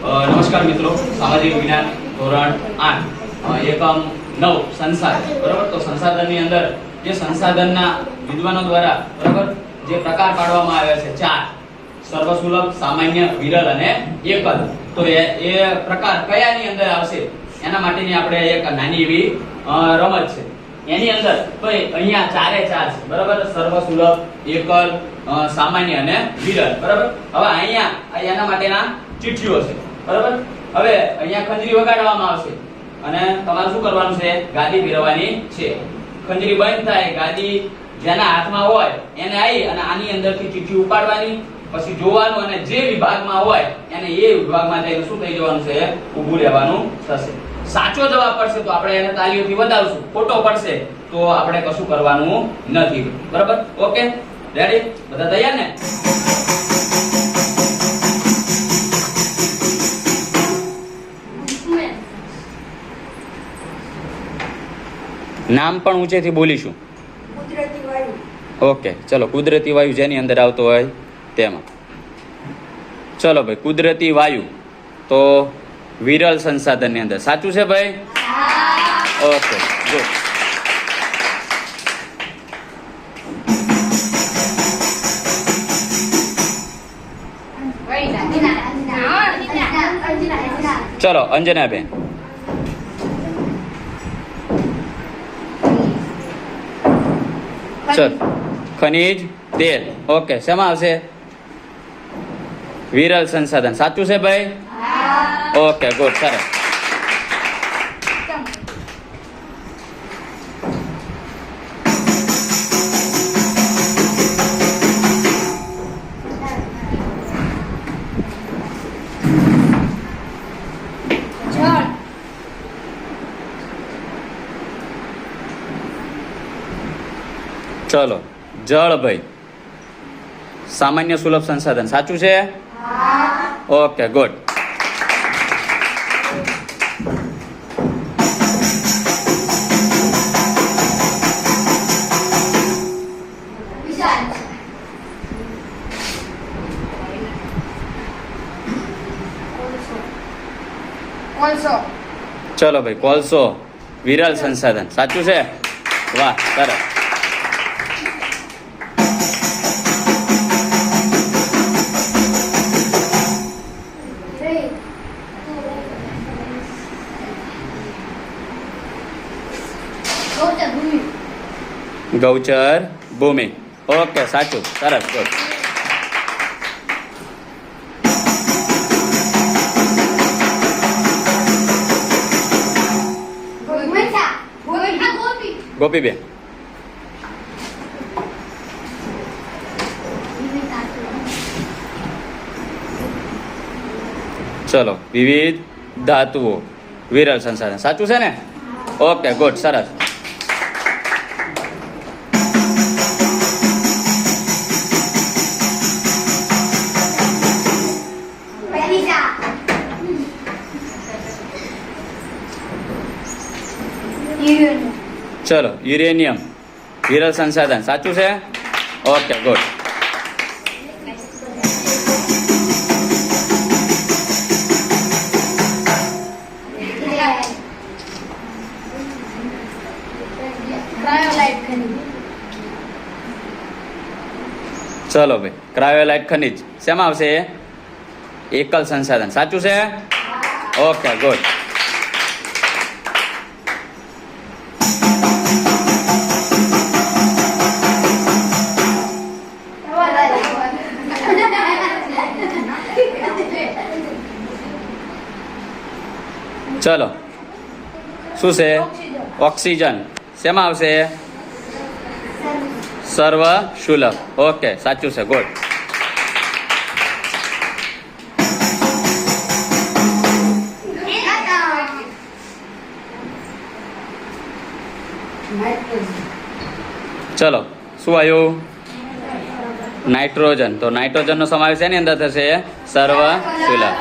નમસ્કાર મિત્રો, સામાજિક વિજ્ઞાન ધોરણ 8 એકમ 9 સંસાધન. બરાબર, તો સંસાધનની અંદર જે સંસાધનના વિદ્વાનો દ્વારા બરાબર જે પ્રકાર પાડવામાં આવ્યા છે ચાર: સર્વસુલભ, સામાન્ય, વિરલ અને એકલ. તો એ પ્રકાર કયાની અંદર આવશે એના માટેની આપણે એક નાની એવી રમત છે. એની અંદર તો અહીંયા ચારે ચાર છે બરાબર, સર્વસુલભ, એકલ, સામાન્ય અને વિરલ. બરાબર, હવે અહીંયા એના માટેના ચીઠીઓ છે બરાબર. હવે અહીંયા ખંજરી વગાડવામાં આવશે અને તમારે શું કરવાનું છે? ગાદી ફેરવવાની છે. ખંજરી બંધ થાય, ગાદી જેના હાથમાં હોય એને આવી અને આની અંદરથી ચીઠી ઉપાડવાની, પછી જોવાનું અને જે વિભાગમાં હોય એને એ વિભાગમાં જઈને શું થઈ જવાનું છે? ઊભું રહેવાનું થશે. સાચો જવાબ પડશે તો આપણે એને તાળીઓથી વધાવશું, ખોટો પડશે તો આપણે કશું કરવાનું નથી. બરાબર, ઓકે, રેડી? બધા તૈયાર ને? નામ પણ ઊંચેથી બોલીશું. કુદરતી વાયુ. ઓકે, ચલો. કુદરતી વાયુ જેની અંદર આવતો હોય તેમાં. ચલો ભાઈ, કુદરતી વાયુ તો વિરલ સંસાધનની અંદર. સાચું છે ભાઈ? Okay, good. ચલો, અંજનાબેન. ચલ, ખનીજ તેલ. ઓકે, શેમાં આવશે? વિરલ સંસાધન. સાચું છે ભાઈ? ઓકે, ગુડ, સરસ. ચલો, જળ ભાઈ. સામાન્ય સુલભ સંસાધન. સાચું છે? Okay, good. ચલો ભાઈ, કોલસો વિરલ સંસાધન. સાચું છે? વાહ, સરસ. ગૌચર ભૂમિ. ઓકે, સાચું, સરસ, ગુડ. ગોપીબેન. ચલો, વિવિધ ધાતુઓ વિરલ સંસાધન. સાચું છે ને? ઓકે, ગુડ, સરસ. ચલો, યુરેનિયમ વિરલ સંસાધન. સાચું છે? Okay, good. ચલો ભાઈ, ક્રાયોલાઇટ ખનિજ શેમાં આવશે? એકલ સંસાધન. સાચું છે? Okay, good. ચલો, શું છે? ઓક્સિજન શેમાં આવશે? સર્વ સુલભ. ઓકે, સાચું છે, ગુડ. ચલો, શું આવ્યું? નાઇટ્રોજન. તો નાઇટ્રોજનનો સમાવેશ એની અંદર થશે? સર્વ સુલભ.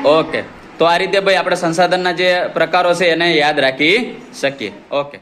ઓકે, તો આ રીતે ભાઈ આપણે સંસાધનના જે પ્રકારો છે એને યાદ રાખી શકીએ. ઓકે.